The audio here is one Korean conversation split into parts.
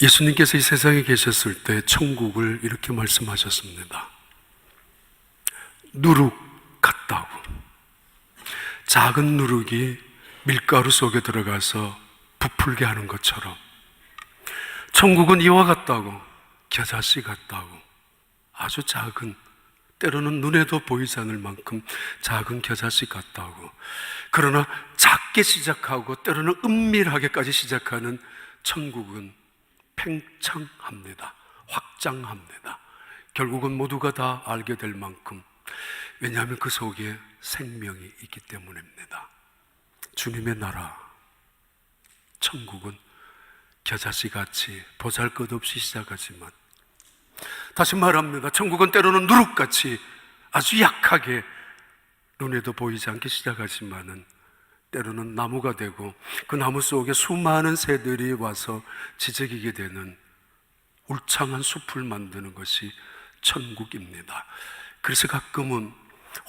예수님께서 이 세상에 계셨을 때 천국을 이렇게 말씀하셨습니다. 누룩 같다고. 작은 누룩이 밀가루 속에 들어가서 부풀게 하는 것처럼 천국은 이와 같다고, 겨자씨 같다고. 아주 작은, 때로는 눈에도 보이지 않을 만큼 작은 겨자씨 같다고. 그러나 작게 시작하고 때로는 은밀하게까지 시작하는 천국은 팽창합니다. 확장합니다. 결국은 모두가 다 알게 될 만큼, 왜냐하면 그 속에 생명이 있기 때문입니다. 주님의 나라, 천국은 겨자씨같이 보잘것없이 시작하지만, 다시 말합니다. 천국은 때로는 누룩같이 아주 약하게 눈에도 보이지 않게 시작하지만은 때로는 나무가 되고 그 나무 속에 수많은 새들이 와서 지저귀게 되는 울창한 숲을 만드는 것이 천국입니다. 그래서 가끔은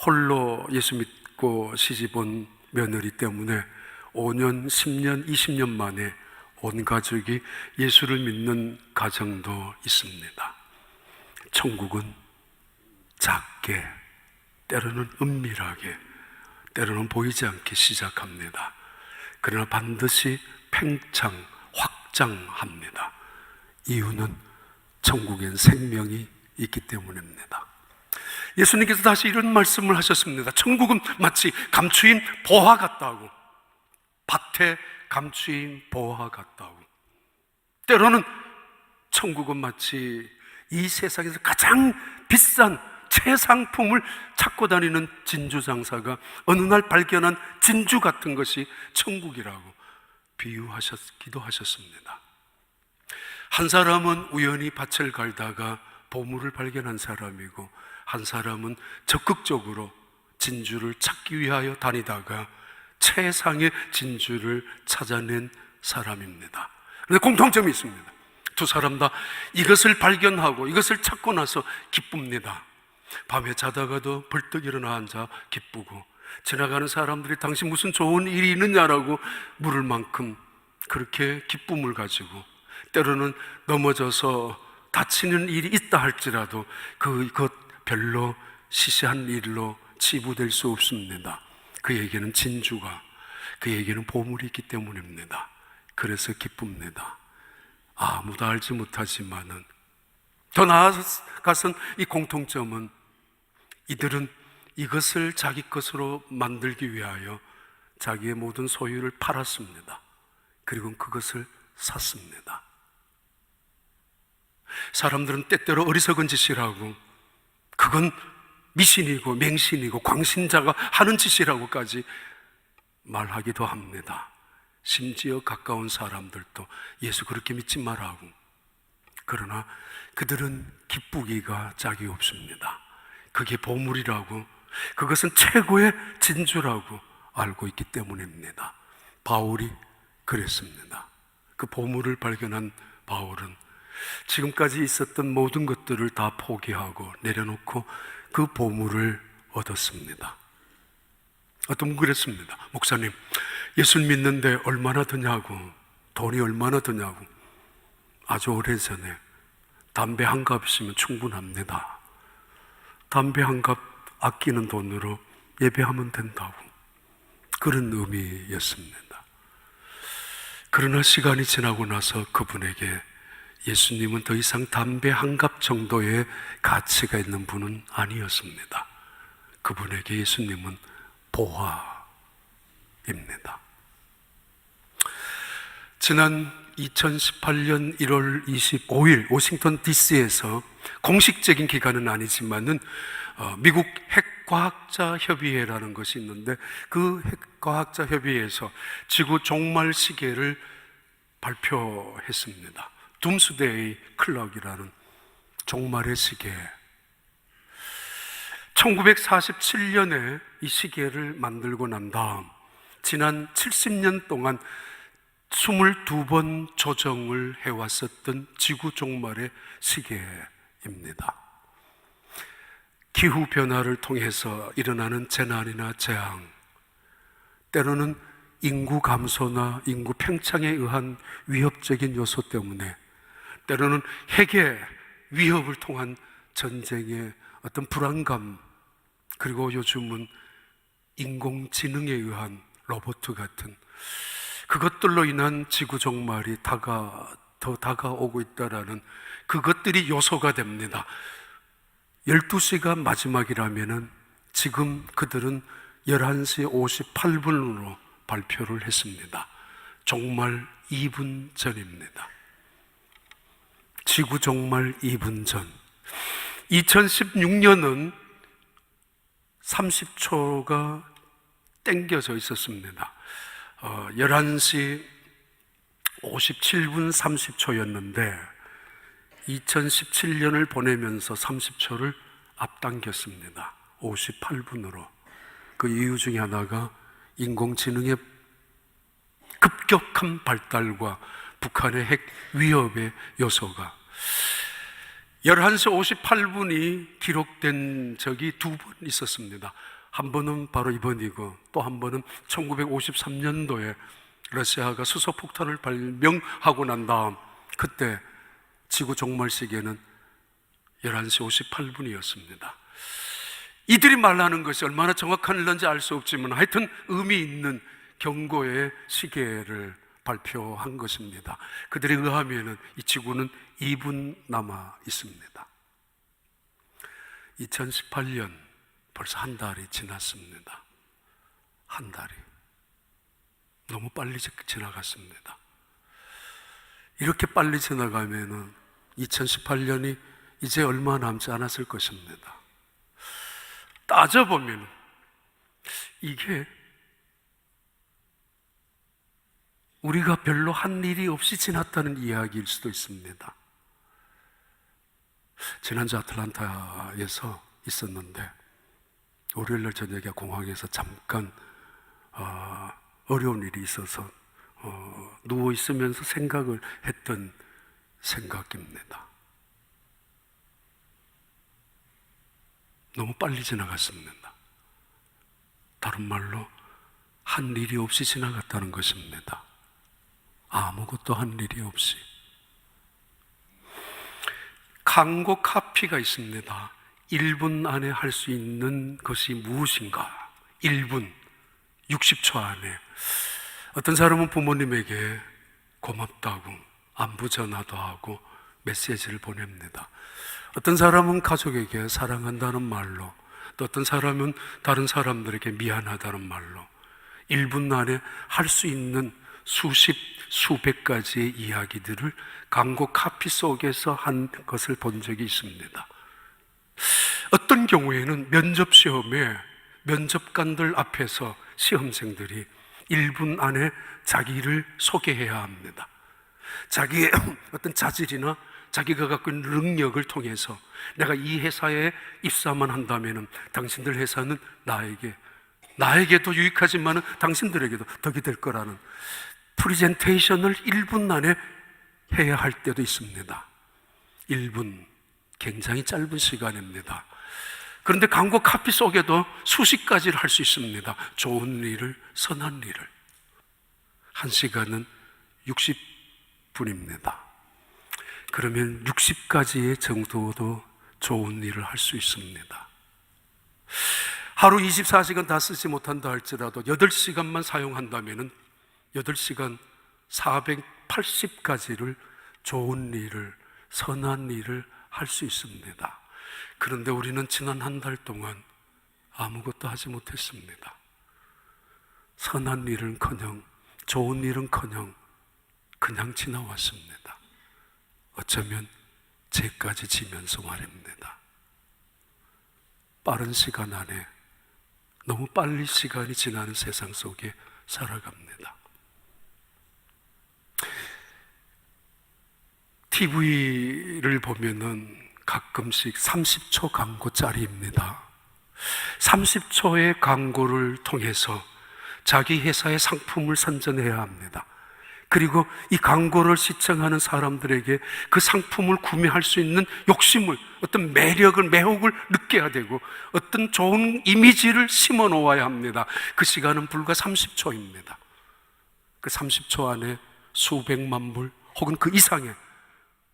홀로 예수 믿고 시집온 며느리 때문에 5년, 10년, 20년 만에 온 가족이 예수를 믿는 가정도 있습니다. 천국은 작게, 때로는 은밀하게, 때로는 보이지 않게 시작합니다. 그러나 반드시 팽창, 확장합니다. 이유는 천국엔 생명이 있기 때문입니다. 예수님께서 다시 이런 말씀을 하셨습니다. 천국은 마치 감추인 보화 같다고. 밭에 감추인 보화 같다고. 때로는 천국은 마치 이 세상에서 가장 비싼 최상품을 찾고 다니는 진주 장사가 어느 날 발견한 진주 같은 것이 천국이라고 비유하셨기도 하셨습니다. 한 사람은 우연히 밭을 갈다가 보물을 발견한 사람이고, 한 사람은 적극적으로 진주를 찾기 위하여 다니다가 최상의 진주를 찾아낸 사람입니다. 그런데 공통점이 있습니다. 두 사람 다 이것을 발견하고 이것을 찾고 나서 기쁩니다. 밤에 자다가도 벌떡 일어나 앉아 기쁘고, 지나가는 사람들이 당신 무슨 좋은 일이 있느냐라고 물을 만큼 그렇게 기쁨을 가지고, 때로는 넘어져서 다치는 일이 있다 할지라도 그것 별로 시시한 일로 치부될 수 없습니다. 그에게는 진주가, 그에게는 보물이 있기 때문입니다. 그래서 기쁩니다. 아무도 알지 못하지만은, 더 나아가선 이 공통점은 이들은 이것을 자기 것으로 만들기 위하여 자기의 모든 소유를 팔았습니다. 그리고 그것을 샀습니다. 사람들은 때때로 어리석은 짓이라고, 그건 미신이고 맹신이고 광신자가 하는 짓이라고까지 말하기도 합니다. 심지어 가까운 사람들도 예수 그렇게 믿지 말라고. 그러나 그들은 기쁘기가 짝이 없습니다. 그게 보물이라고, 그것은 최고의 진주라고 알고 있기 때문입니다. 바울이 그랬습니다. 그 보물을 발견한 바울은 지금까지 있었던 모든 것들을 다 포기하고 내려놓고 그 보물을 얻었습니다. 어떤 분 그랬습니다. 목사님, 예수 믿는데 얼마나 드냐고, 돈이 얼마나 드냐고. 아주 오래전에 담배 한 값이면 충분합니다. 담배 한 값 아끼는 돈으로 예배하면 된다고. 그런 의미였습니다. 그러나 시간이 지나고 나서 그분에게 예수님은 더 이상 담배 한 값 정도의 가치가 있는 분은 아니었습니다. 그분에게 예수님은 보화입니다. 지난 2018년 1월 25일 워싱턴 DC에서 공식적인 기간은 아니지만은 미국 핵과학자 협의회라는 것이 있는데, 그 핵과학자 협의회에서 지구 종말 시계를 발표했습니다. 둠스데이 클럭이라는 종말의 시계. 1947년에 이 시계를 만들고 난 다음 지난 70년 동안 22번 조정을 해왔었던 지구 종말의 시계입니다. 기후변화를 통해서 일어나는 재난이나 재앙, 때로는 인구 감소나 인구 팽창에 의한 위협적인 요소 때문에 때로는 핵의 위협을 통한 전쟁의 어떤 불안감, 그리고 요즘은 인공지능에 의한 로봇 같은 그것들로 인한 지구 종말이 더 다가오고 있다라는 그것들이 요소가 됩니다. 12시가 마지막이라면은 지금 그들은 11시 58분으로 발표를 했습니다. 종말 2분 전입니다. 지구 종말 2분 전. 2016년은 30초가 땡겨져 있었습니다. 11시 57분 30초였는데 2017년을 보내면서 30초를 앞당겼습니다. 58분으로. 그 이유 중에 하나가 인공지능의 급격한 발달과 북한의 핵 위협의 요소가 11시 58분이 기록된 적이 두 번 있었습니다. 한 번은 바로 이번이고 또 한 번은 1953년도에 러시아가 수소폭탄을 발명하고 난 다음 그때 지구 종말 시계는 11시 58분이었습니다. 이들이 말하는 것이 얼마나 정확한지 알 수 없지만 하여튼 의미 있는 경고의 시계를 발표한 것입니다. 그들에 의하면 이 지구는 2분 남아 있습니다. 2018년 벌써 한 달이 지났습니다. 한 달이 너무 빨리 지나갔습니다. 이렇게 빨리 지나가면 2018년이 이제 얼마 남지 않았을 것입니다. 따져보면 이게 우리가 별로 한 일이 없이 지났다는 이야기일 수도 있습니다. 지난주 아틀란타에서 있었는데 월요일날 저녁에 공항에서 잠깐 어려운 일이 있어서 누워있으면서 생각을 했던 생각입니다. 너무 빨리 지나갔습니다. 다른 말로 한 일이 없이 지나갔다는 것입니다. 아무것도 한 일이 없이. 광고 카피가 있습니다. 1분 안에 할 수 있는 것이 무엇인가? 1분, 60초 안에. 어떤 사람은 부모님에게 고맙다고 안부 전화도 하고 메시지를 보냅니다. 어떤 사람은 가족에게 사랑한다는 말로, 또 어떤 사람은 다른 사람들에게 미안하다는 말로 1분 안에 할 수 있는 수십, 수백 가지의 이야기들을 광고 카피 속에서 한 것을 본 적이 있습니다. 어떤 경우에는 면접 시험에 면접관들 앞에서 시험생들이 1분 안에 자기를 소개해야 합니다. 자기의 어떤 자질이나 자기가 갖고 있는 능력을 통해서 내가 이 회사에 입사만 한다면 당신들 회사는 나에게도 유익하지만 당신들에게도 덕이 될 거라는 프레젠테이션을 1분 안에 해야 할 때도 있습니다. 1분, 굉장히 짧은 시간입니다. 그런데 광고 카피 속에도 수십 가지를 할 수 있습니다. 좋은 일을, 선한 일을. 1시간은 60분입니다. 그러면 60가지의 정도도 좋은 일을 할 수 있습니다. 하루 24시간 다 쓰지 못한다 할지라도 8시간만 사용한다면 8시간 480가지를 좋은 일을, 선한 일을 할 수 있습니다. 그런데 우리는 지난 한 달 동안 아무것도 하지 못했습니다. 선한 일은커녕 좋은 일은커녕 그냥 지나왔습니다. 어쩌면 죄까지 지면서 말입니다. 빠른 시간 안에 너무 빨리 시간이 지나는 세상 속에 살아갑니다. TV를 보면은 가끔씩 30초 광고짜리입니다. 30초의 광고를 통해서 자기 회사의 상품을 선전해야 합니다. 그리고 이 광고를 시청하는 사람들에게 그 상품을 구매할 수 있는 욕심을, 어떤 매력을, 매혹을 느껴야 되고 어떤 좋은 이미지를 심어 놓아야 합니다. 그 시간은 불과 30초입니다. 그 30초 안에 수백만 불 혹은 그 이상의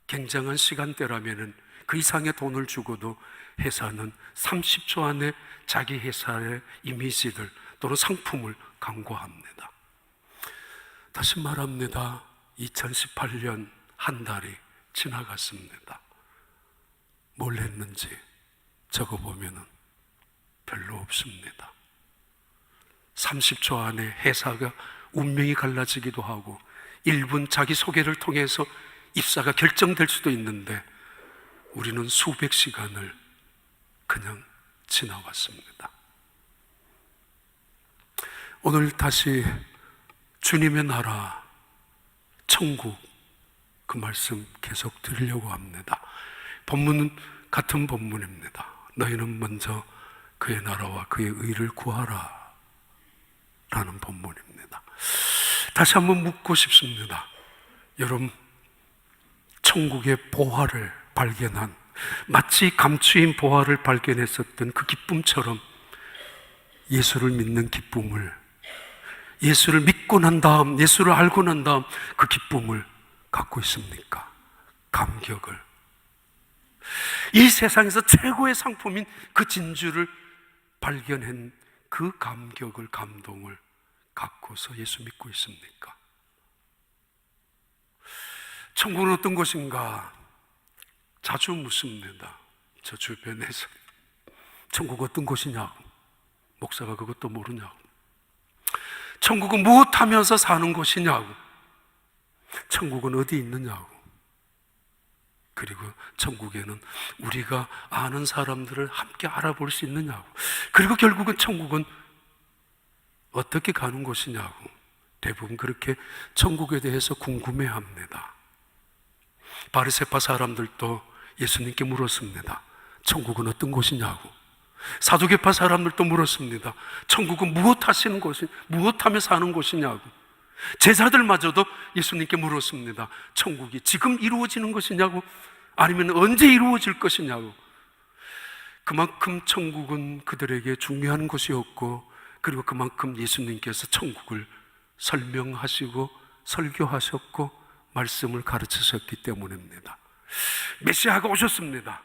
굉장한 시간대라면은 그 이상의 돈을 주고도 회사는 30초 안에 자기 회사의 이미지를 또는 상품을 광고합니다. 다시 말합니다. 2018년 한 달이 지나갔습니다. 뭘 했는지 적어보면 별로 없습니다. 30초 안에 회사가 운명이 갈라지기도 하고 1분 자기소개를 통해서 입사가 결정될 수도 있는데 우리는 수백 시간을 그냥 지나왔습니다. 오늘 다시 주님의 나라, 천국 그 말씀 계속 드리려고 합니다. 본문은 같은 본문입니다. 너희는 먼저 그의 나라와 그의 의를 구하라 라는 본문입니다. 다시 한번 묻고 싶습니다. 여러분, 천국의 보화를 발견한, 마치 감추인 보화를 발견했었던 그 기쁨처럼 예수를 믿는 기쁨을, 예수를 믿고 난 다음, 예수를 알고 난 다음 그 기쁨을 갖고 있습니까? 감격을. 이 세상에서 최고의 상품인 그 진주를 발견한 그 감격을, 감동을 갖고서 예수 믿고 있습니까? 천국은 어떤 곳인가? 자주 묻습니다. 저 주변에서. 천국 어떤 곳이냐고. 목사가 그것도 모르냐고. 천국은 무엇하면서 사는 곳이냐고. 천국은 어디 있느냐고. 그리고 천국에는 우리가 아는 사람들을 함께 알아볼 수 있느냐고. 그리고 결국은 천국은 어떻게 가는 곳이냐고. 대부분 그렇게 천국에 대해서 궁금해합니다. 바리새파 사람들도 예수님께 물었습니다. 천국은 어떤 곳이냐고. 사두개파 사람들도 물었습니다. 천국은 무엇 하시는 곳이, 무엇하며 사는 곳이냐고. 제자들마저도 예수님께 물었습니다. 천국이 지금 이루어지는 것이냐고, 아니면 언제 이루어질 것이냐고. 그만큼 천국은 그들에게 중요한 곳이었고, 그리고 그만큼 예수님께서 천국을 설명하시고 설교하셨고 말씀을 가르치셨기 때문입니다. 메시아가 오셨습니다.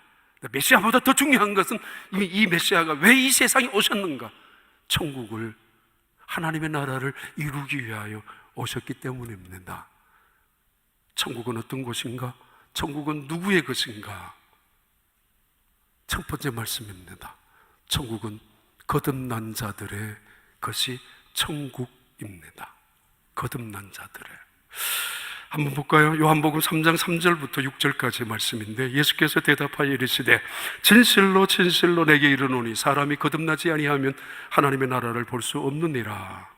메시아보다 더 중요한 것은 이 메시아가 왜 이 세상에 오셨는가? 천국을, 하나님의 나라를 이루기 위하여 오셨기 때문입니다. 천국은 어떤 곳인가? 천국은 누구의 것인가? 첫 번째 말씀입니다. 천국은 거듭난 자들의 것이 천국입니다. 거듭난 자들의. 한번 볼까요? 요한복음 3장 3절부터 6절까지 말씀인데, 예수께서 대답하여 이르시되 진실로 진실로 내게 이르노니 사람이 거듭나지 아니하면 하나님의 나라를 볼 수 없느니라.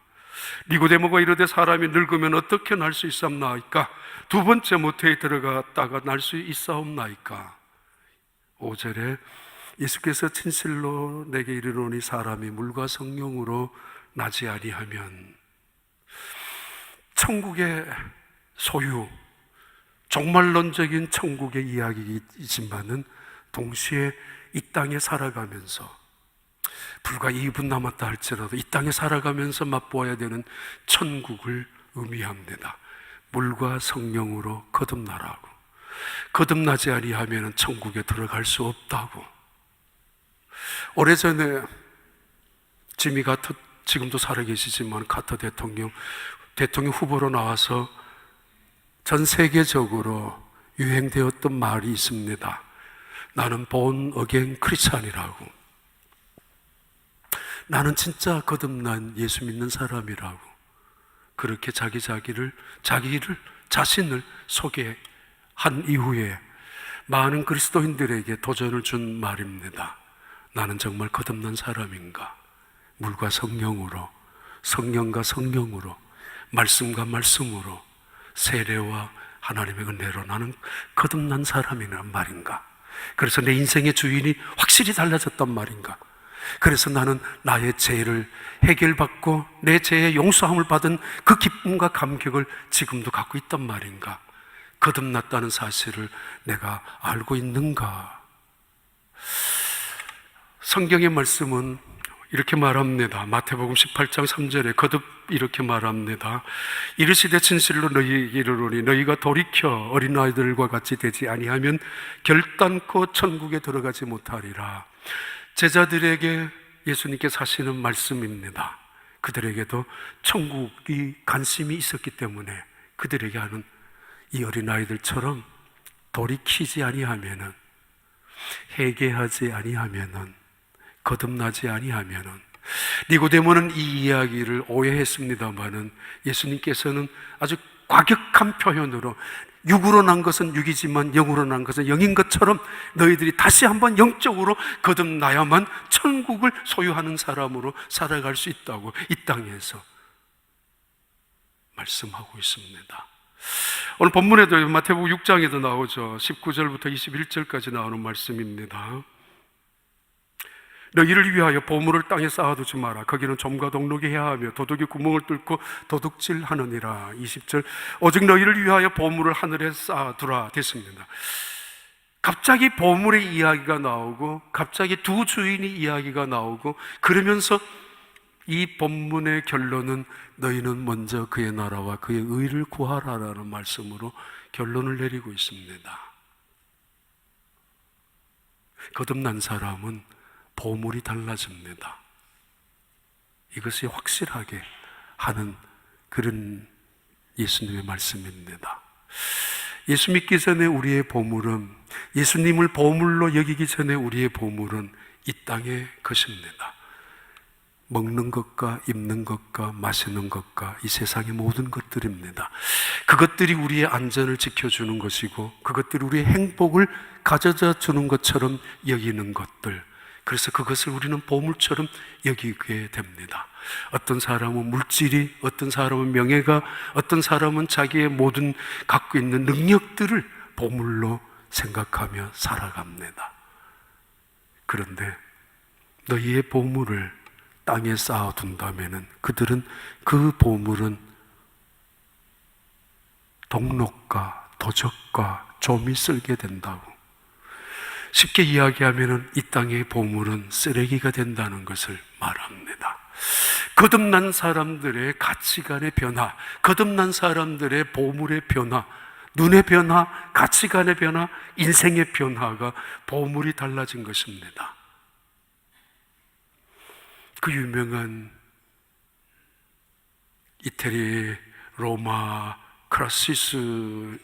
니고데모가 이르되 사람이 늙으면 어떻게 날 수 있사옵나이까? 두 번째 모태에 들어갔다가 날 수 있사옵나이까? 5절에 예수께서 진실로 내게 이르노니 사람이 물과 성령으로 나지 아니하면, 천국의 소유, 종말론적인 천국의 이야기이지만은 동시에 이 땅에 살아가면서, 불과 2분 남았다 할지라도 이 땅에 살아가면서 맛보아야 되는 천국을 의미합니다. 물과 성령으로 거듭나라고. 거듭나지 아니하면 천국에 들어갈 수 없다고. 오래전에 지미 카터, 지금도 살아계시지만 카터 대통령 후보로 나와서 전 세계적으로 유행되었던 말이 있습니다. 나는 본 어게인 크리스찬이라고. 나는 진짜 거듭난 예수 믿는 사람이라고. 그렇게 자신을 소개한 이후에 많은 그리스도인들에게 도전을 준 말입니다. 나는 정말 거듭난 사람인가? 물과 성령으로, 성령과 성령으로, 말씀과 말씀으로, 세례와 하나님의 은혜로 나는 거듭난 사람이란 말인가? 그래서 내 인생의 주인이 확실히 달라졌단 말인가? 그래서 나는 나의 죄를 해결받고 내 죄의 용서함을 받은 그 기쁨과 감격을 지금도 갖고 있단 말인가? 거듭났다는 사실을 내가 알고 있는가? 성경의 말씀은 이렇게 말합니다. 마태복음 18장 3절에 거듭 이렇게 말합니다. 이르시되 진실로 너희에게 이르노니 너희가 돌이켜 어린아이들과 같이 되지 아니하면 결단코 천국에 들어가지 못하리라. 제자들에게 예수님께서 하시는 말씀입니다. 그들에게도 천국이 관심이 있었기 때문에 그들에게 하는 이 어린아이들처럼 돌이키지 아니하면은, 회개하지 아니하면은, 거듭나지 아니하면은. 니고데모는 이 이야기를 오해했습니다마는 예수님께서는 아주 과격한 표현으로 육으로 난 것은 육이지만 영으로 난 것은 영인 것처럼 너희들이 다시 한번 영적으로 거듭나야만 천국을 소유하는 사람으로 살아갈 수 있다고 이 땅에서 말씀하고 있습니다. 오늘 본문에도 마태복음 6장에도 나오죠. 19절부터 21절까지 나오는 말씀입니다. 너희를 위하여 보물을 땅에 쌓아두지 마라. 거기는 좀과 동록이 해하며 도둑이 구멍을 뚫고 도둑질하느니라. 20절, 오직 너희를 위하여 보물을 하늘에 쌓아두라 됐습니다. 갑자기 보물의 이야기가 나오고 갑자기 두 주인의 이야기가 나오고, 그러면서 이 본문의 결론은 너희는 먼저 그의 나라와 그의 의를 구하라라는 말씀으로 결론을 내리고 있습니다. 거듭난 사람은 보물이 달라집니다. 이것이 확실하게 하는 그런 예수님의 말씀입니다. 예수 믿기 전에 우리의 보물은, 예수님을 보물로 여기기 전에 우리의 보물은 이 땅의 것입니다. 먹는 것과 입는 것과 마시는 것과 이 세상의 모든 것들입니다. 그것들이 우리의 안전을 지켜주는 것이고 그것들이 우리의 행복을 가져다 주는 것처럼 여기는 것들, 그래서 그것을 우리는 보물처럼 여기게 됩니다. 어떤 사람은 물질이, 어떤 사람은 명예가, 어떤 사람은 자기의 모든 갖고 있는 능력들을 보물로 생각하며 살아갑니다. 그런데 너희의 보물을 땅에 쌓아둔다면은 그들은, 그 보물은 동록과 도적과 좀이 쓸게 된다고. 쉽게 이야기하면은 이 땅의 보물은 쓰레기가 된다는 것을 말합니다. 거듭난 사람들의 가치관의 변화, 거듭난 사람들의 보물의 변화, 눈의 변화, 가치관의 변화, 인생의 변화가 보물이 달라진 것입니다. 그 유명한 이태리 로마 크라시스의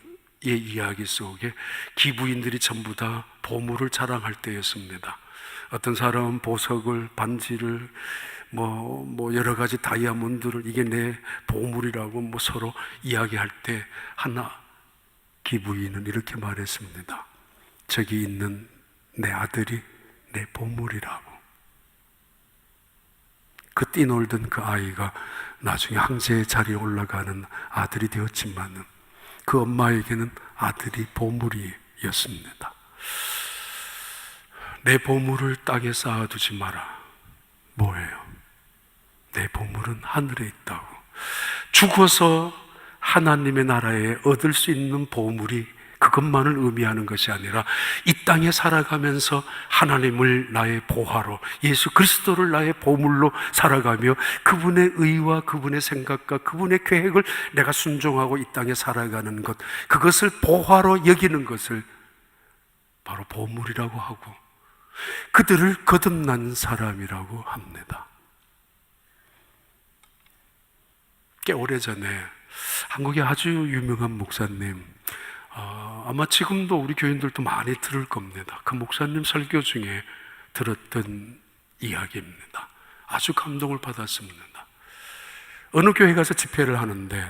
이야기 속에 기부인들이 전부 다 보물을 자랑할 때였습니다. 어떤 사람은 보석을, 반지를, 여러 가지 다이아몬드를 이게 내 보물이라고 서로 이야기할 때 하나 기부인은 이렇게 말했습니다. 저기 있는 내 아들이 내 보물이라고. 그 뛰놀던 그 아이가 나중에 황제의 자리에 올라가는 아들이 되었지만 그 엄마에게는 아들이 보물이었습니다. 내 보물을 땅에 쌓아두지 마라. 뭐예요? 내 보물은 하늘에 있다고. 죽어서 하나님의 나라에 얻을 수 있는 보물이 그것만을 의미하는 것이 아니라 이 땅에 살아가면서 하나님을 나의 보화로, 예수 그리스도를 나의 보물로 살아가며 그분의 의와 그분의 생각과 그분의 계획을 내가 순종하고 이 땅에 살아가는 것, 그것을 보화로 여기는 것을 바로 보물이라고 하고 그들을 거듭난 사람이라고 합니다. 꽤 오래전에 한국의 아주 유명한 목사님, 아마 지금도 우리 교인들도 많이 들을 겁니다. 그 목사님 설교 중에 들었던 이야기입니다. 아주 감동을 받았습니다. 어느 교회 가서 집회를 하는데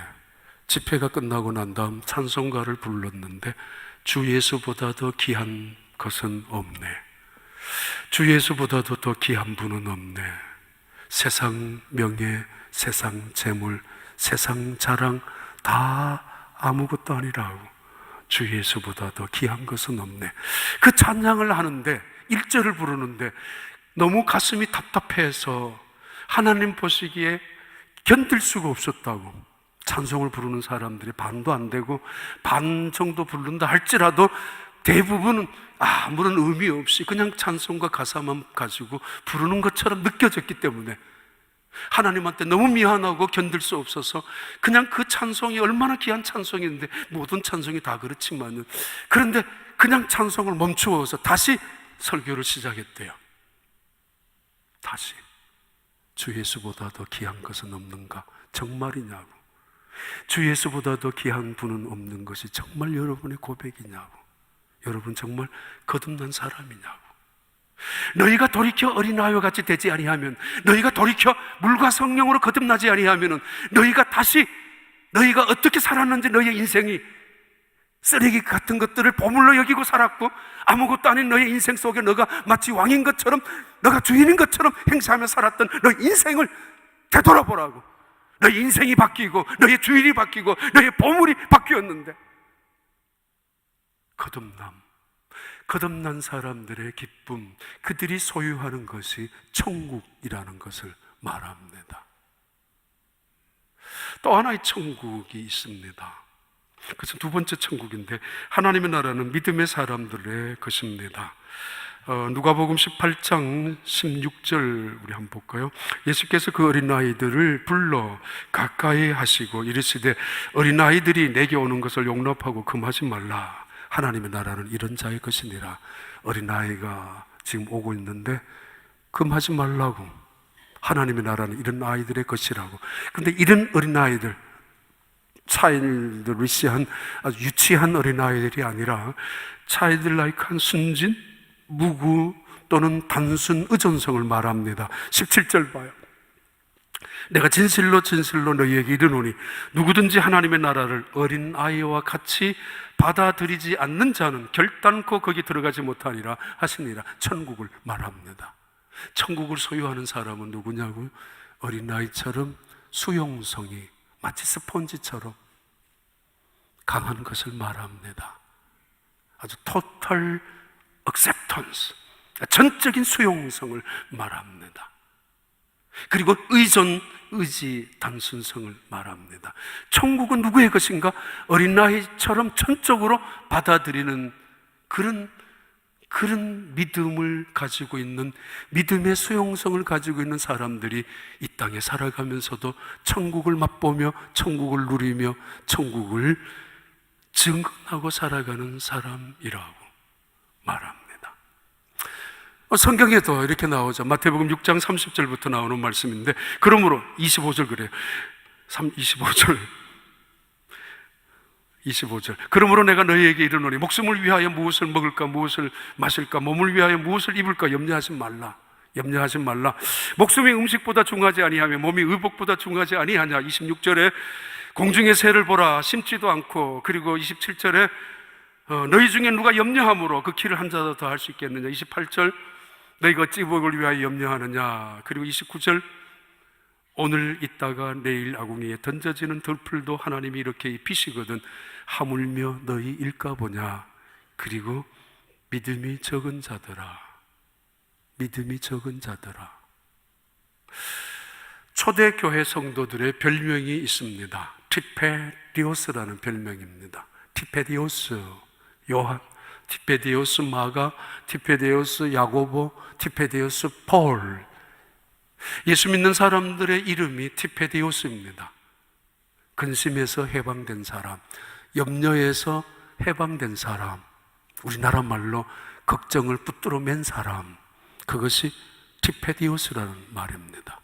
집회가 끝나고 난 다음 찬송가를 불렀는데 주 예수보다 더 귀한 것은 없네. 주 예수보다도 더 귀한 분은 없네. 세상 명예, 세상 재물, 세상 자랑 다 아무것도 아니라고. 주 예수보다 더 귀한 것은 없네. 그 찬양을 하는데 1절을 부르는데 너무 가슴이 답답해서 하나님 보시기에 견딜 수가 없었다고. 찬송을 부르는 사람들이 반도 안 되고 반 정도 부른다 할지라도 대부분은 아무런 의미 없이 그냥 찬송과 가사만 가지고 부르는 것처럼 느껴졌기 때문에 하나님한테 너무 미안하고 견딜 수 없어서 그냥 그 찬송이 얼마나 귀한 찬송인데, 모든 찬송이 다 그렇지만은, 그런데 그냥 찬송을 멈추어서 다시 설교를 시작했대요. 다시 주 예수보다 더 귀한 것은 없는가? 정말이냐고. 주 예수보다 더 귀한 분은 없는 것이 정말 여러분의 고백이냐고. 여러분 정말 거듭난 사람이냐고. 너희가 돌이켜 어린아이와 같이 되지 아니하면, 너희가 돌이켜 물과 성령으로 거듭나지 아니하면, 너희가 다시 너희가 어떻게 살았는지, 너희의 인생이 쓰레기 같은 것들을 보물로 여기고 살았고 아무것도 아닌 너의 인생 속에 너가 마치 왕인 것처럼, 너가 주인인 것처럼 행세하며 살았던 너의 인생을 되돌아보라고. 너의 인생이 바뀌고 너의 주인이 바뀌고 너의 보물이 바뀌었는데, 거듭난 사람들의 기쁨, 그들이 소유하는 것이 천국이라는 것을 말합니다. 또 하나의 천국이 있습니다. 그것은 두 번째 천국인데, 하나님의 나라는 믿음의 사람들의 것입니다. 누가복음 18장 16절 우리 한번 볼까요? 예수께서 그 어린아이들을 불러 가까이 하시고 이르시되, 어린아이들이 내게 오는 것을 용납하고 금하지 말라. 하나님의 나라는 이런 자의 것이니라. 어린아이가 지금 오고 있는데 금하지 말라고. 하나님의 나라는 이런 아이들의 것이라고. 그런데 이런 어린아이들, 차일드리시한 아주 유치한 어린아이들이 아니라 차일드라이크한 순진, 무구 또는 단순 의존성을 말합니다. 17절 봐요. 내가 진실로 진실로 너희에게 이르노니 누구든지 하나님의 나라를 어린아이와 같이 받아들이지 않는 자는 결단코 거기 들어가지 못하리라 하시니라. 천국을 말합니다. 천국을 소유하는 사람은 누구냐고요? 어린아이처럼 수용성이 마치 스폰지처럼 강한 것을 말합니다. 아주 total acceptance, 전적인 수용성을 말합니다. 그리고 의지, 단순성을 말합니다. 천국은 누구의 것인가? 어린아이처럼 전적으로 받아들이는 그런 믿음을 가지고 있는, 믿음의 수용성을 가지고 있는 사람들이 이 땅에 살아가면서도 천국을 맛보며 천국을 누리며 천국을 증언하고 살아가는 사람이라고 말합니다. 성경에도 이렇게 나오죠. 마태복음 6장 30절부터 나오는 말씀인데, 그러므로 25절 그래요. 25절. 그러므로 내가 너희에게 이르노니 목숨을 위하여 무엇을 먹을까, 무엇을 마실까, 몸을 위하여 무엇을 입을까 염려하지 말라. 목숨이 음식보다 중하지 아니하며 몸이 의복보다 중하지 아니하냐. 26절에 공중의 새를 보라, 심지도 않고. 그리고 27절에 너희 중에 누가 염려함으로 그 키를 한 자도 더 할 수 있겠느냐. 28절 너희가 어찌 복을 위하여 염려하느냐. 그리고 29절 오늘 있다가 내일 아궁이에 던져지는 들풀도 하나님이 이렇게 입히시거든 하물며 너희 일까 보냐. 그리고 믿음이 적은 자들아. 초대교회 성도들의 별명이 있습니다. 티페디오스라는 별명입니다. 티페디오스 요한, 티페디오스 마가, 티페디오스 야고보, 티페디오스 폴. 예수 믿는 사람들의 이름이 티페디오스입니다. 근심에서 해방된 사람, 염려에서 해방된 사람, 우리나라 말로 걱정을 붙들어 맨 사람, 그것이 티페디오스라는 말입니다.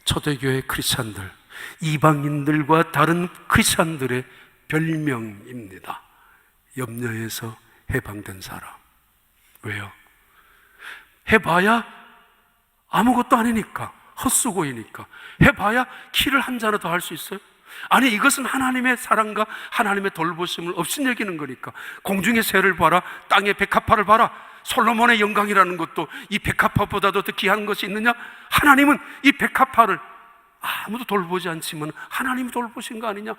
초대교회 크리스찬들, 이방인들과 다른 크리스찬들의 별명입니다. 염려에서 해방된 사람. 왜요? 해봐야 아무것도 아니니까, 헛수고이니까. 해봐야 키를 한 자나 더 할 수 있어요? 아니, 이것은 하나님의 사랑과 하나님의 돌보심을 없이 여기는 거니까. 공중의 새를 봐라, 땅의 백합화를 봐라. 솔로몬의 영광이라는 것도 이 백합화보다도 더 귀한 것이 있느냐? 하나님은 이 백합화를 아무도 돌보지 않지만 하나님이 돌보신 거 아니냐?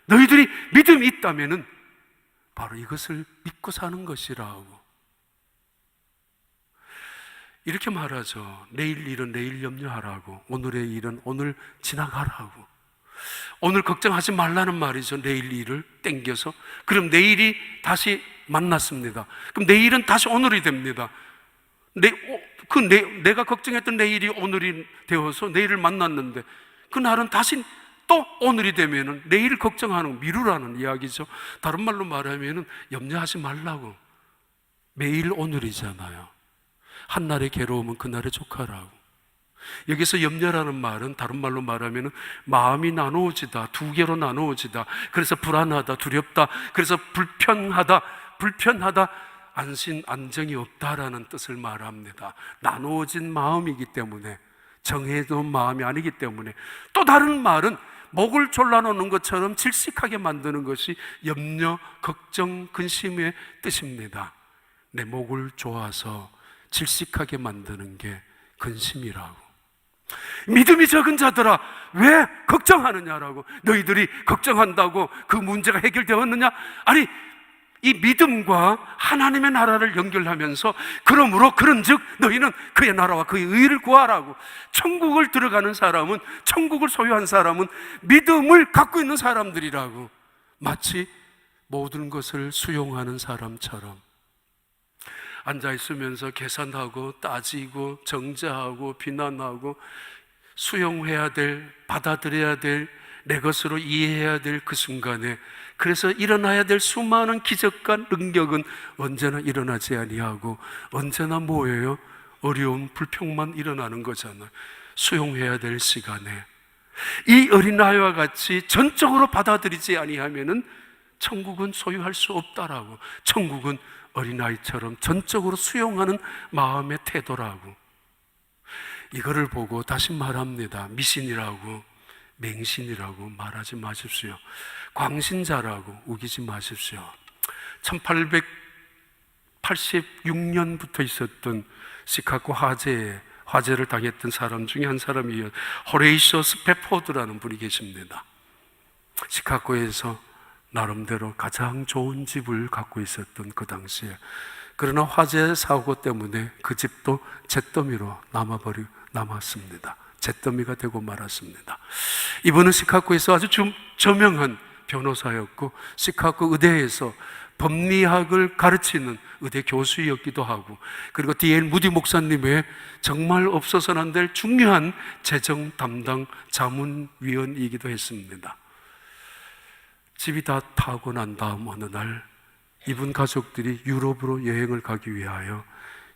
너희들이 믿음이 있다면은 바로 이것을 믿고 사는 것이라고. 이렇게 말하죠. 내일 일은 내일 염려하라고, 오늘의 일은 오늘 지나가라고. 오늘 걱정하지 말라는 말이죠. 내일 일을 땡겨서. 그럼 내일이 다시 만났습니다. 그럼 내일은 다시 오늘이 됩니다. 내가 걱정했던 내일이 오늘이 되어서 내일을 만났는데 그날은 다시 또 오늘이 되면은 내일 걱정하는 미루라는 이야기죠. 다른 말로 말하면은 염려하지 말라고. 매일 오늘이잖아요. 한날의 괴로움은 그날의 조카라고. 여기서 염려라는 말은 다른 말로 말하면은 마음이 나누어지다, 두 개로 나누어지다. 그래서 불안하다, 두렵다. 그래서 불편하다, 안정이 없다라는 뜻을 말합니다. 나누어진 마음이기 때문에, 정해놓은 마음이 아니기 때문에. 또 다른 말은 목을 졸라놓는 것처럼 질식하게 만드는 것이 염려, 걱정, 근심의 뜻입니다. 내 목을 조아서 질식하게 만드는 게 근심이라고. 믿음이 적은 자들아 왜 걱정하느냐라고. 너희들이 걱정한다고 그 문제가 해결되었느냐? 아니, 이 믿음과 하나님의 나라를 연결하면서 그러므로 그런즉 너희는 그의 나라와 그의 의를 구하라고. 천국을 들어가는 사람은, 천국을 소유한 사람은 믿음을 갖고 있는 사람들이라고. 마치 모든 것을 수용하는 사람처럼 앉아있으면서 계산하고 따지고 정죄하고 비난하고 수용해야 될, 받아들여야 될, 내 것으로 이해해야 될 그 순간에, 그래서 일어나야 될 수많은 기적과 능력은 언제나 일어나지 아니하고 언제나 뭐예요? 어려운 불평만 일어나는 거잖아요. 수용해야 될 시간에 이 어린아이와 같이 전적으로 받아들이지 아니하면은 천국은 소유할 수 없다라고. 천국은 어린아이처럼 전적으로 수용하는 마음의 태도라고. 이거를 보고 다시 말합니다. 미신이라고, 맹신이라고 말하지 마십시오. 광신자라고 우기지 마십시오. 1886년부터 있었던 시카고 화재를 당했던 사람 중에 한 사람이 호레이쇼 스패포드라는 분이 계십니다. 시카고에서 나름대로 가장 좋은 집을 갖고 있었던 그 당시에, 그러나 화재 사고 때문에 그 집도 잿더미로 남았습니다. 잿더미가 되고 말았습니다. 이분은 시카고에서 아주 저명한 변호사였고 시카고 의대에서 법리학을 가르치는 의대 교수였기도 하고, 그리고 D.L. 무디 목사님의 정말 없어서는 안 될 중요한 재정 담당 자문위원이기도 했습니다. 집이 다 타고 난 다음 어느 날 이분 가족들이 유럽으로 여행을 가기 위하여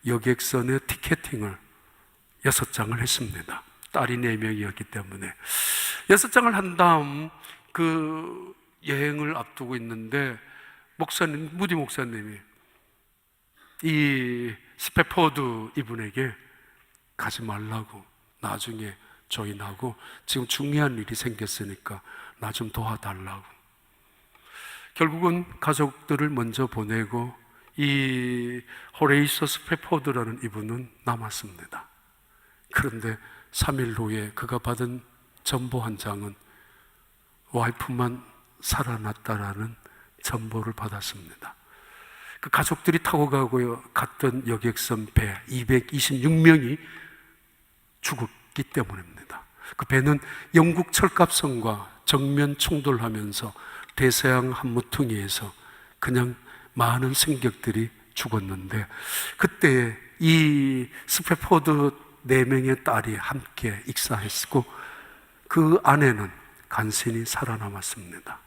여객선의 티켓팅을 6장을 했습니다. 딸이 4명이었기 때문에 6장을 한 다음 그 여행을 앞두고 있는데 무디 목사님이 이 스패포드 이분에게 가지 말라고, 나중에 조인하고 지금 중요한 일이 생겼으니까 나 좀 도와달라고. 결국은 가족들을 먼저 보내고 이 호레이쇼 스패포드라는 이분은 남았습니다. 그런데 3일 후에 그가 받은 전보 한 장은 와이프만 살아났다라는 전보를 받았습니다. 그 가족들이 타고 갔던 여객선 배 226명이 죽었기 때문입니다. 그 배는 영국 철갑선과 정면 충돌하면서 대서양 한무퉁이에서 그냥 많은 승객들이 죽었는데, 그때 이 스패포드 4명의 딸이 함께 익사했고 그 아내는 간신히 살아남았습니다.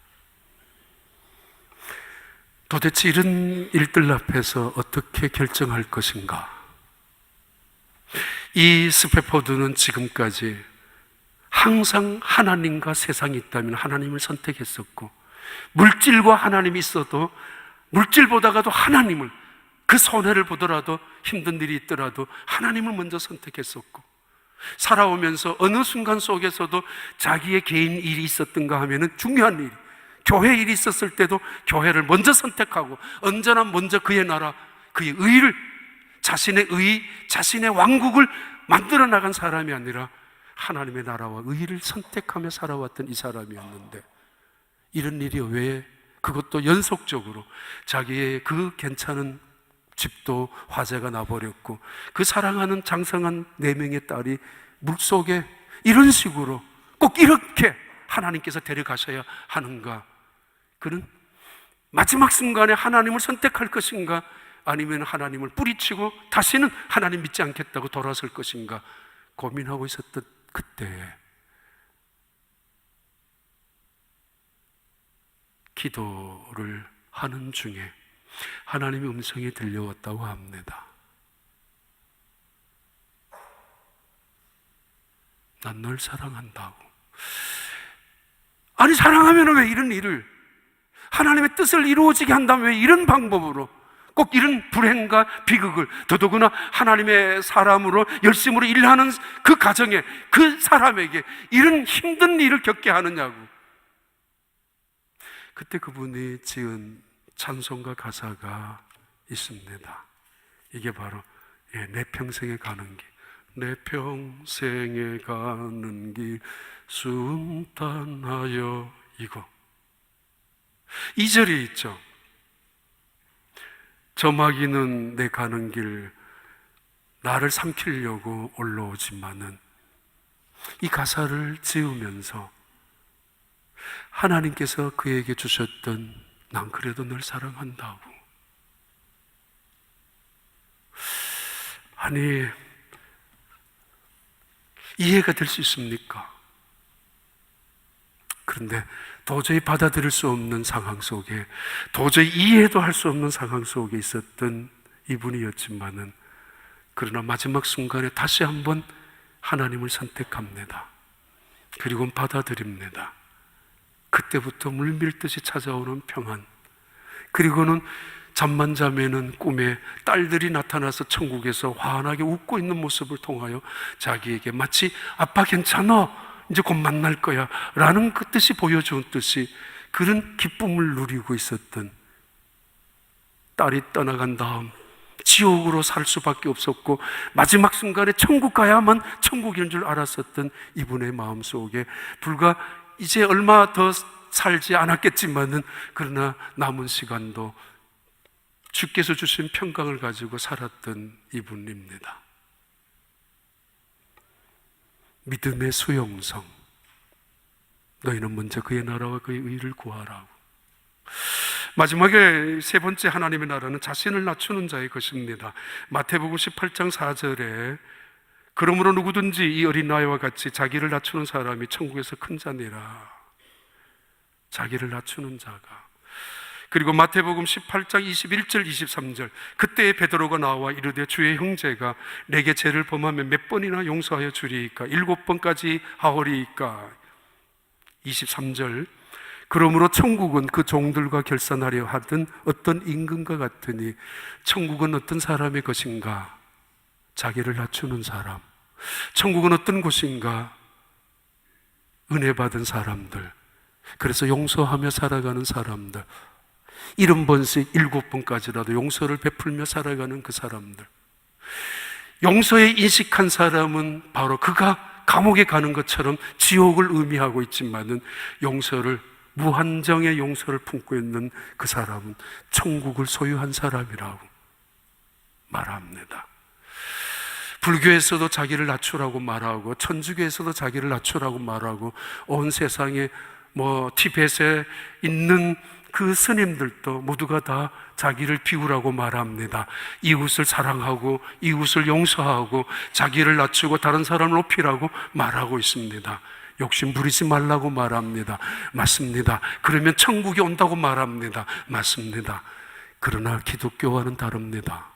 도대체 이런 일들 앞에서 어떻게 결정할 것인가? 이 스패포드는 지금까지 항상 하나님과 세상이 있다면 하나님을 선택했었고, 물질과 하나님이 있어도 물질보다가도 하나님을, 그 손해를 보더라도 힘든 일이 있더라도 하나님을 먼저 선택했었고, 살아오면서 어느 순간 속에서도 자기의 개인 일이 있었던가 하면은 중요한 일, 교회 일이 있었을 때도 교회를 먼저 선택하고 언제나 먼저 그의 나라, 그의 의를, 자신의 의, 자신의 왕국을 만들어 나간 사람이 아니라 하나님의 나라와 의를 선택하며 살아왔던 이 사람이었는데, 이런 일이 왜, 그것도 연속적으로 자기의 그 괜찮은 집도 화재가 나버렸고 그 사랑하는 장성한 4명의 딸이 물속에 이런 식으로 꼭 이렇게 하나님께서 데려가셔야 하는가? 그는 마지막 순간에 하나님을 선택할 것인가? 아니면 하나님을 뿌리치고 다시는 하나님 믿지 않겠다고 돌아설 것인가? 고민하고 있었던 그때에 기도를 하는 중에 하나님의 음성이 들려왔다고 합니다. 난 널 사랑한다고. 아니, 사랑하면 왜 이런 일을, 하나님의 뜻을 이루어지게 한다면 왜 이런 방법으로, 꼭 이런 불행과 비극을, 더더구나 하나님의 사람으로 열심으로 일하는 그 가정에, 그 사람에게 이런 힘든 일을 겪게 하느냐고. 그때 그분이 지은 찬송가 가사가 있습니다. 이게 바로 내 평생에 가는 길, 내 평생에 가는 길 순탄하여 이거. 2절에 있죠. 저마귀는 내 가는 길 나를 삼키려고 올라오지만은, 이 가사를 지으면서 하나님께서 그에게 주셨던 난 그래도 널 사랑한다고. 아니, 이해가 될 수 있습니까? 그런데 도저히 받아들일 수 없는 상황 속에, 도저히 이해도 할 수 없는 상황 속에 있었던 이분이었지만은, 그러나 마지막 순간에 다시 한번 하나님을 선택합니다. 그리고 받아들입니다. 그때부터 물밀듯이 찾아오는 평안, 그리고는 잠만 자면은 꿈에 딸들이 나타나서 천국에서 환하게 웃고 있는 모습을 통하여 자기에게 마치 아빠 괜찮아, 이제 곧 만날 거야 라는 그 뜻이 보여준 듯이 그런 기쁨을 누리고 있었던, 딸이 떠나간 다음 지옥으로 살 수밖에 없었고 마지막 순간에 천국 가야만 천국인 줄 알았었던 이분의 마음속에, 불과 이제 얼마 더 살지 않았겠지만은 그러나 남은 시간도 주께서 주신 평강을 가지고 살았던 이분입니다. 믿음의 수용성, 너희는 먼저 그의 나라와 그의 의를 구하라고. 마지막에 세 번째 하나님의 나라는 자신을 낮추는 자의 것입니다. 마태복음 18장 4절에 그러므로 누구든지 이 어린아이와 같이 자기를 낮추는 사람이 천국에서 큰 자니라. 자기를 낮추는 자가. 그리고 마태복음 18장 21절 23절 그때에 베드로가 나와 이르되 주의 형제가 내게 죄를 범하면 몇 번이나 용서하여 주리이까? 7번까지 하오리이까? 23절 그러므로 천국은 그 종들과 결산하려 하던 어떤 임금과 같으니, 천국은 어떤 사람의 것인가? 자기를 낮추는 사람. 천국은 어떤 곳인가? 은혜 받은 사람들, 그래서 용서하며 살아가는 사람들, 70번씩 7번까지라도 용서를 베풀며 살아가는 그 사람들. 용서에 인식한 사람은 바로 그가 감옥에 가는 것처럼 지옥을 의미하고 있지만은, 용서를, 무한정의 용서를 품고 있는 그 사람은 천국을 소유한 사람이라고 말합니다. 불교에서도 자기를 낮추라고 말하고, 천주교에서도 자기를 낮추라고 말하고, 온 세상에 티벳에 있는 그 스님들도 모두가 다 자기를 비우라고 말합니다. 이웃을 사랑하고 이웃을 용서하고 자기를 낮추고 다른 사람을 높이라고 말하고 있습니다. 욕심 부리지 말라고 말합니다. 맞습니다. 그러면 천국이 온다고 말합니다. 맞습니다. 그러나 기독교와는 다릅니다.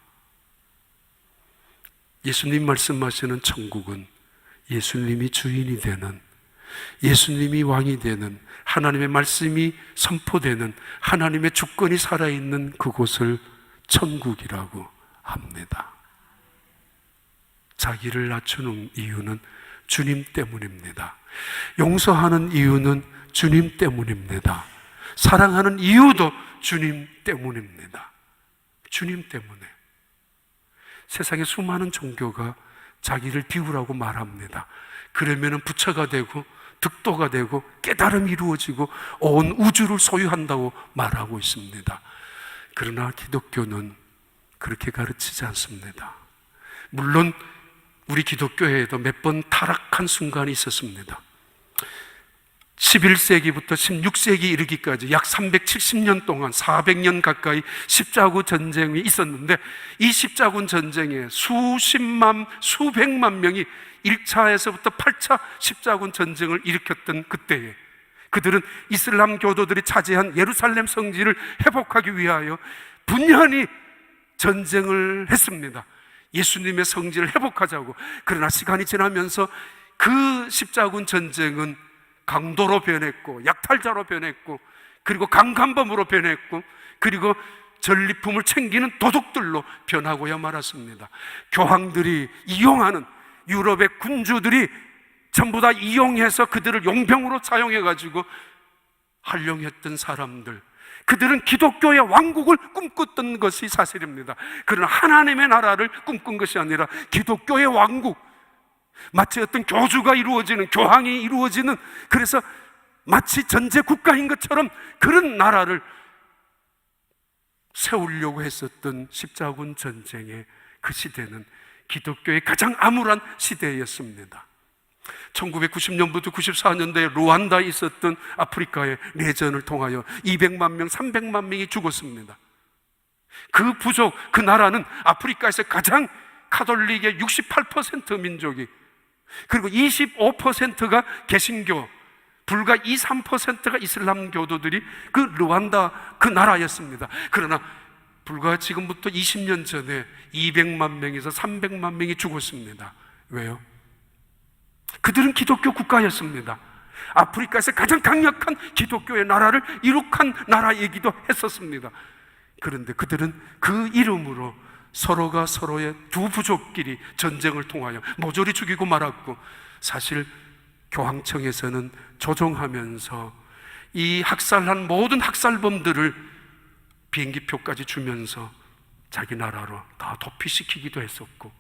예수님 말씀하시는 천국은 예수님이 주인이 되는, 예수님이 왕이 되는, 하나님의 말씀이 선포되는, 하나님의 주권이 살아있는 그곳을 천국이라고 합니다. 자기를 낮추는 이유는 주님 때문입니다. 용서하는 이유는 주님 때문입니다. 사랑하는 이유도 주님 때문입니다. 주님 때문에. 세상에 수많은 종교가 자기를 비우라고 말합니다. 그러면 부처가 되고 득도가 되고 깨달음이 이루어지고 온 우주를 소유한다고 말하고 있습니다. 그러나 기독교는 그렇게 가르치지 않습니다. 물론 우리 기독교에도 몇 번 타락한 순간이 있었습니다. 11세기부터 16세기 이르기까지 약 370년 동안 400년 가까이 십자군 전쟁이 있었는데, 이 십자군 전쟁에 수십만, 수백만 명이 1차에서부터 8차 십자군 전쟁을 일으켰던 그때에 그들은 이슬람 교도들이 차지한 예루살렘 성지를 회복하기 위하여 분연히 전쟁을 했습니다. 예수님의 성지를 회복하자고. 그러나 시간이 지나면서 그 십자군 전쟁은 강도로 변했고, 약탈자로 변했고, 그리고 강간범으로 변했고, 그리고 전리품을 챙기는 도둑들로 변하고야 말았습니다. 교황들이 이용하는, 유럽의 군주들이 전부 다 이용해서 그들을 용병으로 사용해가지고 활용했던 사람들, 그들은 기독교의 왕국을 꿈꿨던 것이 사실입니다. 그러나 하나님의 나라를 꿈꾼 것이 아니라 기독교의 왕국, 마치 어떤 교주가 이루어지는, 교황이 이루어지는, 그래서 마치 전제 국가인 것처럼 그런 나라를 세우려고 했었던 십자군 전쟁의 그 시대는 기독교의 가장 암울한 시대였습니다. 1990년부터 94년도에 루안다에 있었던 아프리카의 내전을 통하여 200만 명, 300만 명이 죽었습니다. 그 부족, 그 나라는 아프리카에서 가장 카톨릭의 68% 민족이, 그리고 25%가 개신교, 불과 2, 3%가 이슬람 교도들이 그 루안다 그 나라였습니다. 그러나 불과 지금부터 20년 전에 200만 명에서 300만 명이 죽었습니다. 왜요? 그들은 기독교 국가였습니다. 아프리카에서 가장 강력한 기독교의 나라를 이룩한 나라이기도 했었습니다. 그런데 그들은 그 이름으로 서로가 서로의 두 부족끼리 전쟁을 통하여 모조리 죽이고 말았고, 사실 교황청에서는 조종하면서 이 학살한 모든 학살범들을 비행기표까지 주면서 자기 나라로 다 도피시키기도 했었고,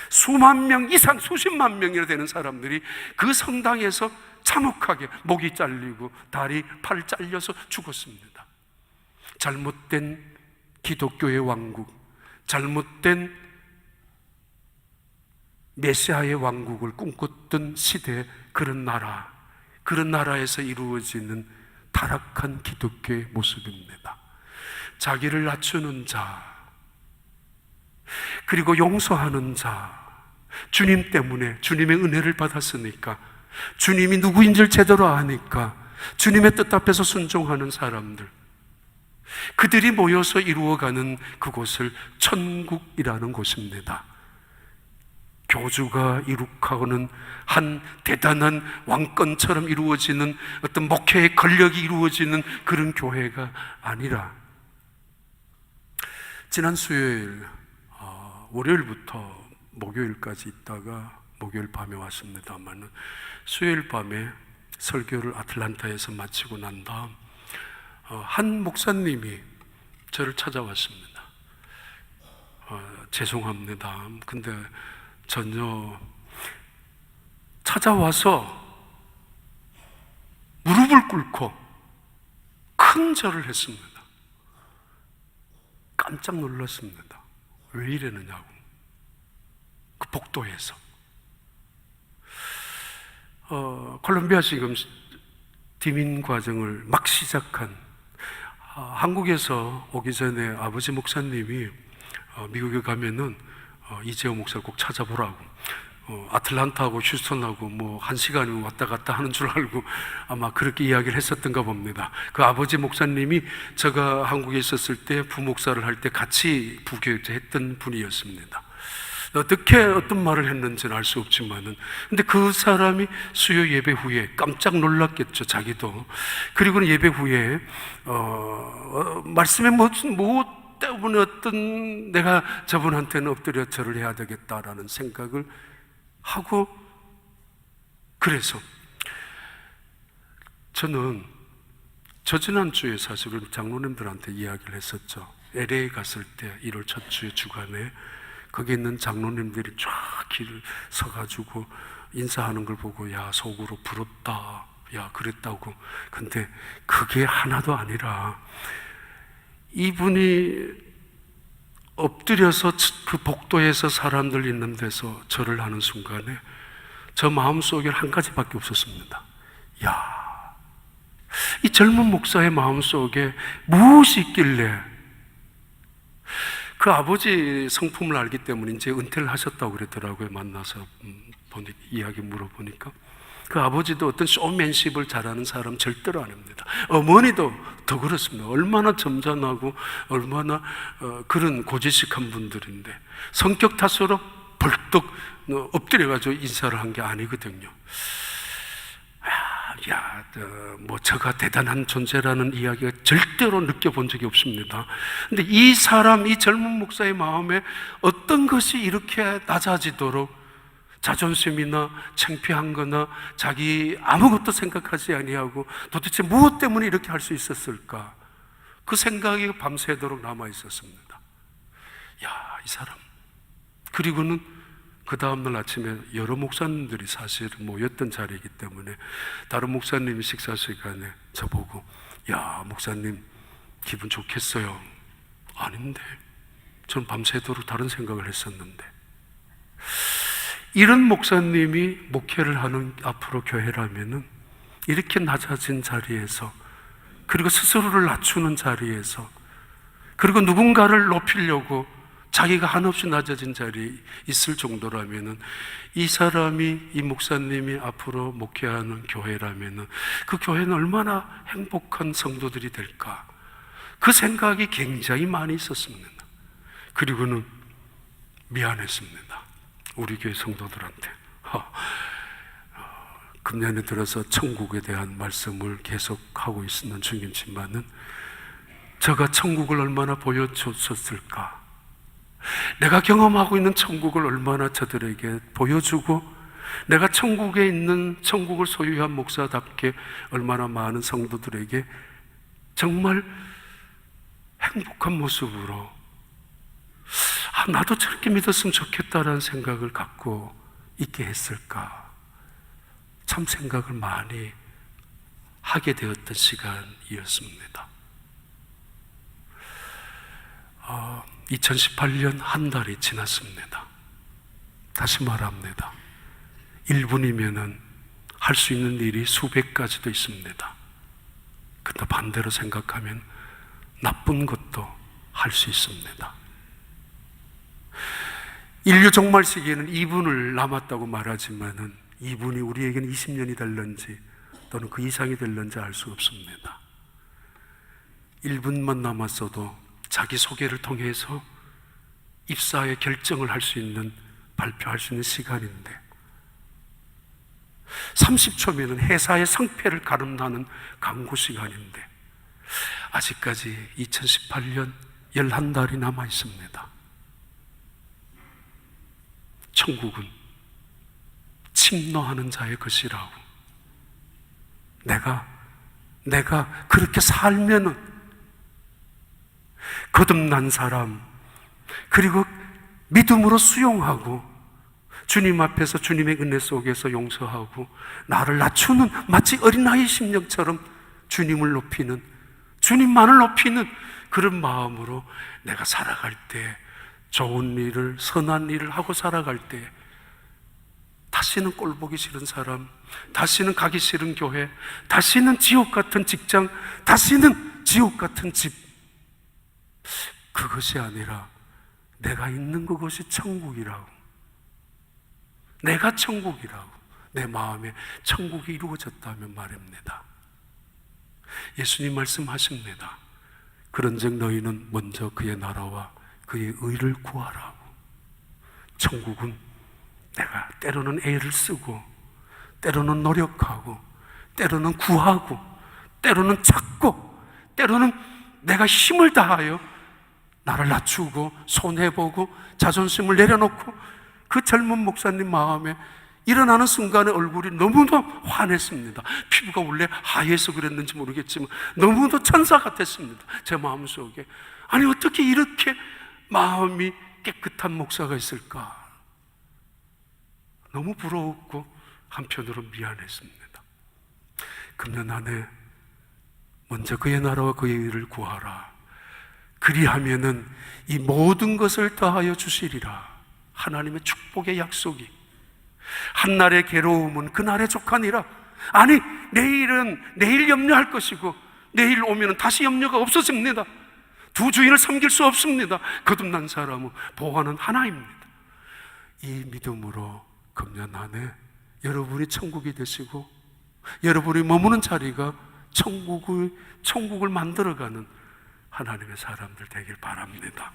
수만 명 이상, 수십만 명이나 되는 사람들이 그 성당에서 참혹하게 목이 잘리고 다리, 팔 잘려서 죽었습니다. 잘못된 기독교의 왕국, 잘못된 메시아의 왕국을 꿈꿨던 시대, 그런 나라, 그런 나라에서 이루어지는 타락한 기독교의 모습입니다. 자기를 낮추는 자, 그리고 용서하는 자, 주님 때문에, 주님의 은혜를 받았으니까, 주님이 누구인지를 제대로 아니까 주님의 뜻 앞에서 순종하는 사람들, 그들이 모여서 이루어가는 그곳을 천국이라는 곳입니다. 교주가 이룩하고는 한 대단한 왕권처럼 이루어지는 어떤 목회의 권력이 이루어지는 그런 교회가 아니라, 지난 수요일 월요일부터 목요일까지 있다가 목요일 밤에 왔습니다만, 수요일 밤에 설교를 아틀란타에서 마치고 난 다음 한 목사님이 저를 찾아왔습니다. 죄송합니다. 근데 전혀, 찾아와서 무릎을 꿇고 큰 절을 했습니다. 깜짝 놀랐습니다. 왜 이러느냐고. 그 복도에서 콜롬비아 지금 디민 과정을 막 시작한, 한국에서 오기 전에 아버지 목사님이 미국에 가면은 이재호 목사를 꼭 찾아보라고, 아틀란타하고 휴스턴하고 뭐 1시간이면 왔다 갔다 하는 줄 알고 아마 그렇게 이야기를 했었던가 봅니다. 그 아버지 목사님이 제가 한국에 있었을 때 부목사를 할 때 같이 부교육도 했던 분이었습니다. 어떻게 어떤 말을 했는지는 알 수 없지만은, 근데 그 사람이 수요 예배 후에 깜짝 놀랐겠죠, 자기도. 그리고는 예배 후에 말씀에 뭐 때문에 어떤, 내가 저분한테는 엎드려 절을 해야 되겠다라는 생각을 하고, 그래서 저는 지난주에 사실은 장로님들한테 이야기를 했었죠. LA 갔을 때 1월 첫 주에 주간에 거기 있는 장로님들이 쫙 길을 서가지고 인사하는 걸 보고, 야, 속으로 부럽다, 야, 그랬다고. 근데 그게 하나도 아니라, 이분이 엎드려서 그 복도에서 사람들 있는 데서 절을 하는 순간에 저 마음속에 한 가지밖에 없었습니다. 야, 이 젊은 목사의 마음속에 무엇이 있길래, 그 아버지 성품을 알기 때문에 이제 은퇴를 하셨다고 그러더라고요. 만나서 이야기 물어보니까. 그 아버지도 어떤 쇼맨십을 잘하는 사람 절대로 아닙니다. 어머니도 더 그렇습니다. 얼마나 점잖하고 얼마나 그런 고지식한 분들인데 성격 탓으로 벌떡 엎드려가지고 인사를 한 게 아니거든요. 뭐 저가 대단한 존재라는 이야기가 절대로 느껴본 적이 없습니다. 근데 이 사람, 이 젊은 목사의 마음에 어떤 것이 이렇게 낮아지도록 자존심이나 창피한 거나 자기 아무것도 생각하지 아니하고 도대체 무엇 때문에 이렇게 할 수 있었을까? 그 생각이 밤새도록 남아 있었습니다. 이 사람. 그리고는 그 다음날 아침에 여러 목사님들이 사실 모였던 자리이기 때문에 다른 목사님이 식사 시간에 저보고, 목사님 기분 좋겠어요? 아닌데, 저는 밤새도록 다른 생각을 했었는데. 이런 목사님이 목회를 하는 앞으로 교회라면은 이렇게 낮아진 자리에서, 그리고 스스로를 낮추는 자리에서, 그리고 누군가를 높이려고 자기가 한없이 낮아진 자리에 있을 정도라면은, 이 사람이, 이 목사님이 앞으로 목회하는 교회라면은 그 교회는 얼마나 행복한 성도들이 될까? 그 생각이 굉장히 많이 있었습니다. 그리고는 미안했습니다. 우리 교회 성도들한테. 금년에 들어서 천국에 대한 말씀을 계속 하고 있는 중이지만은 제가 천국을 얼마나 보여줬었을까? 내가 경험하고 있는 천국을 얼마나 저들에게 보여주고, 내가 천국에 있는, 천국을 소유한 목사답게 얼마나 많은 성도들에게 정말 행복한 모습으로 나도 저렇게 믿었으면 좋겠다라는 생각을 갖고 있게 했을까? 참 생각을 많이 하게 되었던 시간이었습니다. 2018년 한 달이 지났습니다. 다시 말합니다. 1분이면은 할 수 있는 일이 수백 가지도 있습니다. 근데 반대로 생각하면 나쁜 것도 할 수 있습니다. 인류 종말 시기에는 2분을 남았다고 말하지만은 2분이 우리에게는 20년이 될런지 또는 그 이상이 될런지 알 수 없습니다. 1분만 남았어도 자기소개를 통해서 입사의 결정을 할 수 있는, 발표할 수 있는 시간인데 30초면은 회사의 성패를 가름나는 강구 시간인데 아직까지 2018년 11달이 남아 있습니다. 천국은 침노하는 자의 것이라고. 내가 그렇게 살면은 거듭난 사람, 그리고 믿음으로 수용하고 주님 앞에서 주님의 은혜 속에서 용서하고 나를 낮추는, 마치 어린아이 심령처럼 주님을 높이는, 주님만을 높이는 그런 마음으로 내가 살아갈 때, 좋은 일을, 선한 일을 하고 살아갈 때 다시는 꼴보기 싫은 사람, 다시는 가기 싫은 교회, 다시는 지옥 같은 직장, 다시는 지옥 같은 집, 그것이 아니라 내가 있는 그곳이 천국이라고, 내가 천국이라고, 내 마음에 천국이 이루어졌다면 말입니다. 예수님 말씀하십니다. 그런즉 너희는 먼저 그의 나라와 그의 의를 구하라고. 천국은 내가 때로는 애를 쓰고, 때로는 노력하고, 때로는 구하고, 때로는 찾고, 때로는 내가 힘을 다하여 나를 낮추고 손해보고 자존심을 내려놓고, 그 젊은 목사님 마음에 일어나는 순간에 얼굴이 너무도 환했습니다. 피부가 원래 하얘서 그랬는지 모르겠지만 너무도 천사 같았습니다. 제 마음속에. 아니 어떻게 이렇게 마음이 깨끗한 목사가 있을까? 너무 부러웠고 한편으로 미안했습니다. 금년 안에 먼저 그의 나라와 그의 의를 구하라. 그리하면은 이 모든 것을 더하여 주시리라. 하나님의 축복의 약속이. 한날의 괴로움은 그날의 족하니라. 아니, 내일은 내일 염려할 것이고 내일 오면 다시 염려가 없어집니다. 두 주인을 섬길 수 없습니다. 거듭난 사람은 보호하는 하나입니다. 이 믿음으로 금년 한 해 여러분이 천국이 되시고 여러분이 머무는 자리가 천국을 만들어가는 하나님의 사람들 되길 바랍니다.